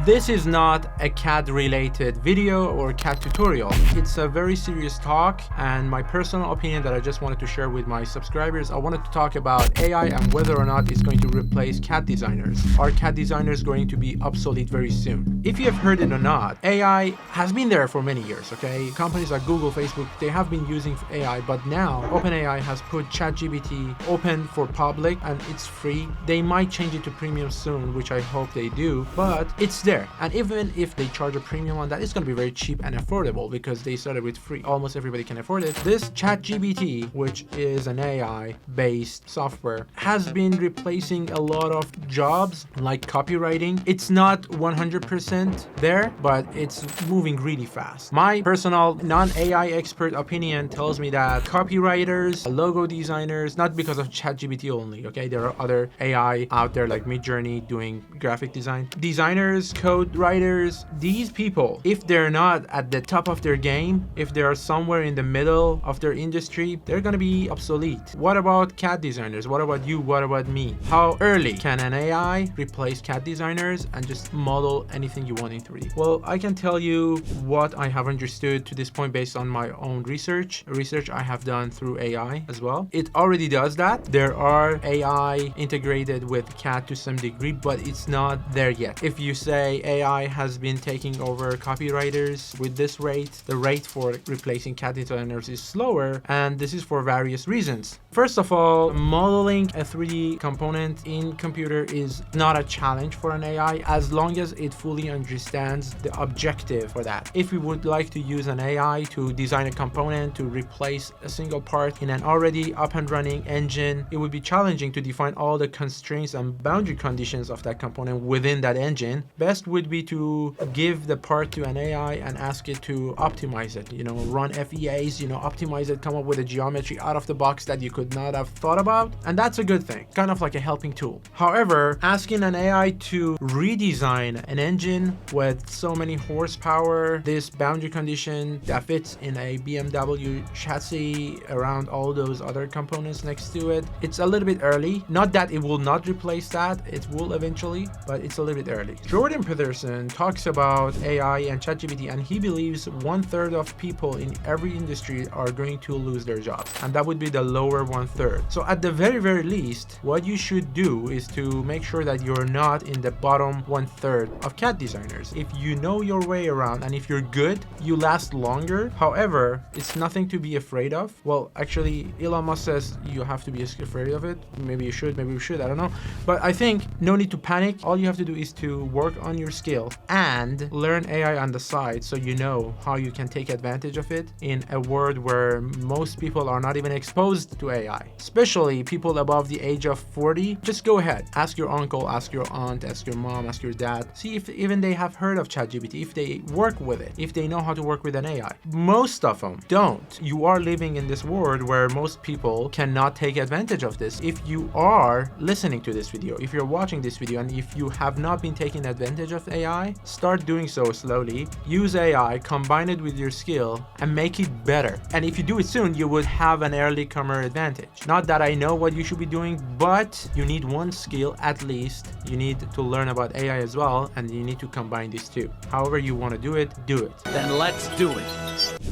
This is not a CAD related video or CAD tutorial. It's a very serious talk, and my personal opinion that I just wanted to share with my subscribers. I wanted to talk about AI and whether or not it's going to replace CAD designers. Are CAD designers going to be obsolete very soon? If you have heard it or not, AI has been there for many years, okay? Companies like Google, Facebook, they have been using AI, but now OpenAI has put ChatGPT open for public and it's free. They might change it to premium soon, which I hope they do, but it's there. And even if they charge a premium on that, it's going to be very cheap and affordable because they started with free. Almost everybody can afford it. This ChatGPT, which is an AI-based software, has been replacing a lot of jobs like copywriting. It's not 100% there, but it's moving really fast. My personal non-AI expert opinion tells me that copywriters, logo designers, not because of ChatGPT only, okay? There are other AI out there like MidJourney doing graphic design. Designers, code writers, these people, if they're not at the top of their game, if they are somewhere in the middle of their industry, they're gonna be obsolete. What about CAD designers? What about you? What about me? How early can an AI replace CAD designers and just model anything you want in 3D? Well, I can tell you what I have understood to this point based on my own research I have done through AI as well. It already does that. There are AI integrated with CAD to some degree, but it's not there yet. If you say AI has been taking over copywriters with this rate, the rate for replacing CAD designers is slower, and this is for various reasons. First of all, modeling a 3D component in computer is not a challenge for an AI as long as it fully understands the objective for that. If we would like to use an AI to design a component to replace a single part in an already up and running engine, it would be challenging to define all the constraints and boundary conditions of that component within that engine. Best would be to give the part to an AI and ask it to optimize it, run FEAs, optimize it, come up with a geometry out of the box that you could not have thought about. And that's a good thing, kind of like a helping tool. However, asking an AI to redesign an engine with so many horsepower, this boundary condition that fits in a BMW chassis around all those other components next to it, it's a little bit early. Not that it will not replace that, it will eventually, but it's a little bit early. Jordan Peterson talks about AI and ChatGPT, and he believes 1/3 of people in every industry are going to lose their jobs, and that would be the lower 1/3. So at the very, very least, what you should do is to make sure that you're not in the bottom 1/3 of CAD designers. If you know your way around and if you're good, you last longer. However, it's nothing to be afraid of. Well, actually, Elon Musk says you have to be afraid of it. Maybe you should, maybe we should, I don't know. But I think no need to panic. All you have to do is to work on your skill and learn AI on the side so you know how you can take advantage of it in a world where most people are not even exposed to AI, especially people above the age of 40. Just go ahead, ask your uncle, ask your aunt, ask your mom, ask your dad, see if even they have heard of ChatGPT, if they work with it, if they know how to work with an AI. Most of them don't. You are living in this world where most people cannot take advantage of this. If you are listening to this video, if you're watching this video, and if you have not been taking advantage of AI, start doing so slowly. Use AI, combine it with your skill, and make it better. And if you do it soon, you would have an early comer advantage. Not that I know what you should be doing, but you need one skill at least. You need to learn about AI as well, and you need to combine these two. However you want to do it, do it. Then let's do it.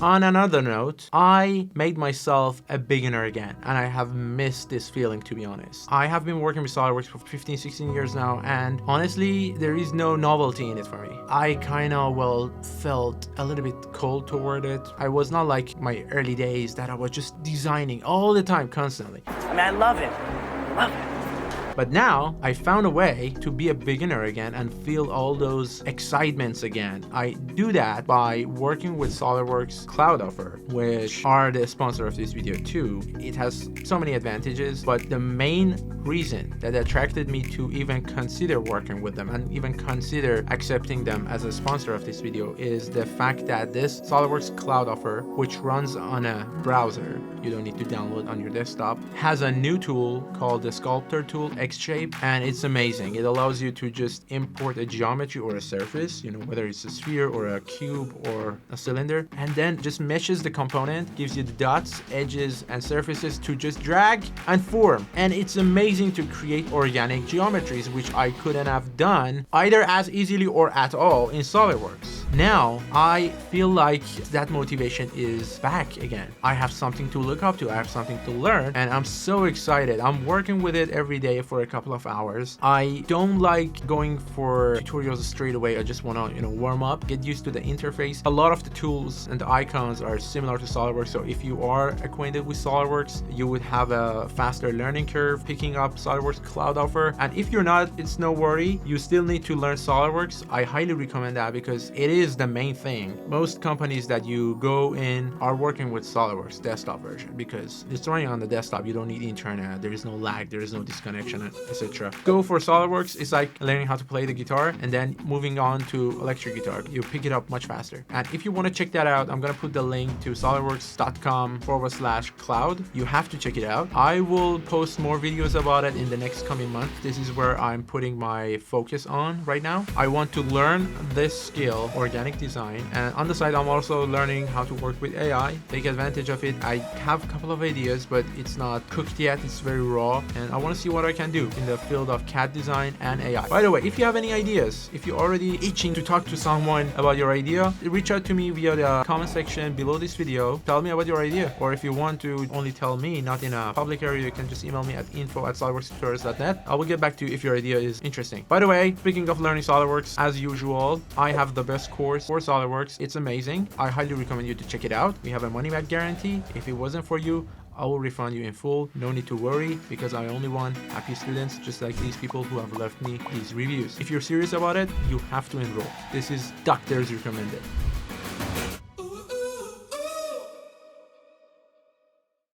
On another note, I made myself a beginner again, and I have missed this feeling, to be honest. I have been working with SolidWorks for 15, 16 years now, and honestly, there is no novelty in it for me. I kind of, felt a little bit cold toward it. I was not like my early days that I was just designing all the time, constantly. I love it. Love it. But now I found a way to be a beginner again and feel all those excitements again. I do that by working with SolidWorks Cloud Offer, which are the sponsor of this video too. It has so many advantages, but the main reason that attracted me to even consider working with them and even consider accepting them as a sponsor of this video is the fact that this SolidWorks Cloud Offer, which runs on a browser, you don't need to download on your desktop, has a new tool called the Sculptor tool, Xshape, and it's amazing. It allows you to just import a geometry or a surface, whether it's a sphere or a cube or a cylinder, and then just meshes the component, gives you the dots, edges, and surfaces to just drag and form. And it's amazing to create organic geometries, which I couldn't have done either as easily or at all in SolidWorks. Now, I feel like that motivation is back again. I have something to look up to, I have something to learn, and I'm so excited. I'm working with it every day for a couple of hours. I don't like going for tutorials straight away. I just want to, warm up, get used to the interface. A lot of the tools and the icons are similar to SolidWorks, so if you are acquainted with SolidWorks, you would have a faster learning curve picking up SolidWorks Cloud offer. And if you're not, it's no worry. You still need to learn SolidWorks. I highly recommend that because it is the main thing. Most companies that you go in are working with SolidWorks desktop version because it's running on the desktop. You don't need internet, there is no lag, there is no disconnection, etc. Go for SolidWorks. It's like learning how to play the guitar and then moving on to electric guitar. You pick it up much faster. And if you want to check that out, I'm gonna put the link to solidworks.com/cloud. You have to check it out. I will post more videos about it in the next coming month. This is where I'm putting my focus on right now. I want to learn this skill, organic design, and on the side I'm also learning how to work with AI, take advantage of it. I have a couple of ideas, but it's not cooked yet, it's very raw, and I want to see what I can do in the field of CAD design and AI. By the way, if you have any ideas, if you're already itching to talk to someone about your idea, reach out to me via the comment section below this video. Tell me about your idea, or if you want to only tell me, not in a public area, you can just email me at info@solidworkstutorials.net. I will get back to you if your idea is interesting. By the way, speaking of learning SolidWorks, as usual, I have the best course for SolidWorks. It's amazing. I highly recommend you to check it out. We have a money back guarantee. If it wasn't for you, I will refund you in full. No need to worry because I only want happy students just like these people who have left me these reviews. If you're serious about it, you have to enroll. This is doctors recommended.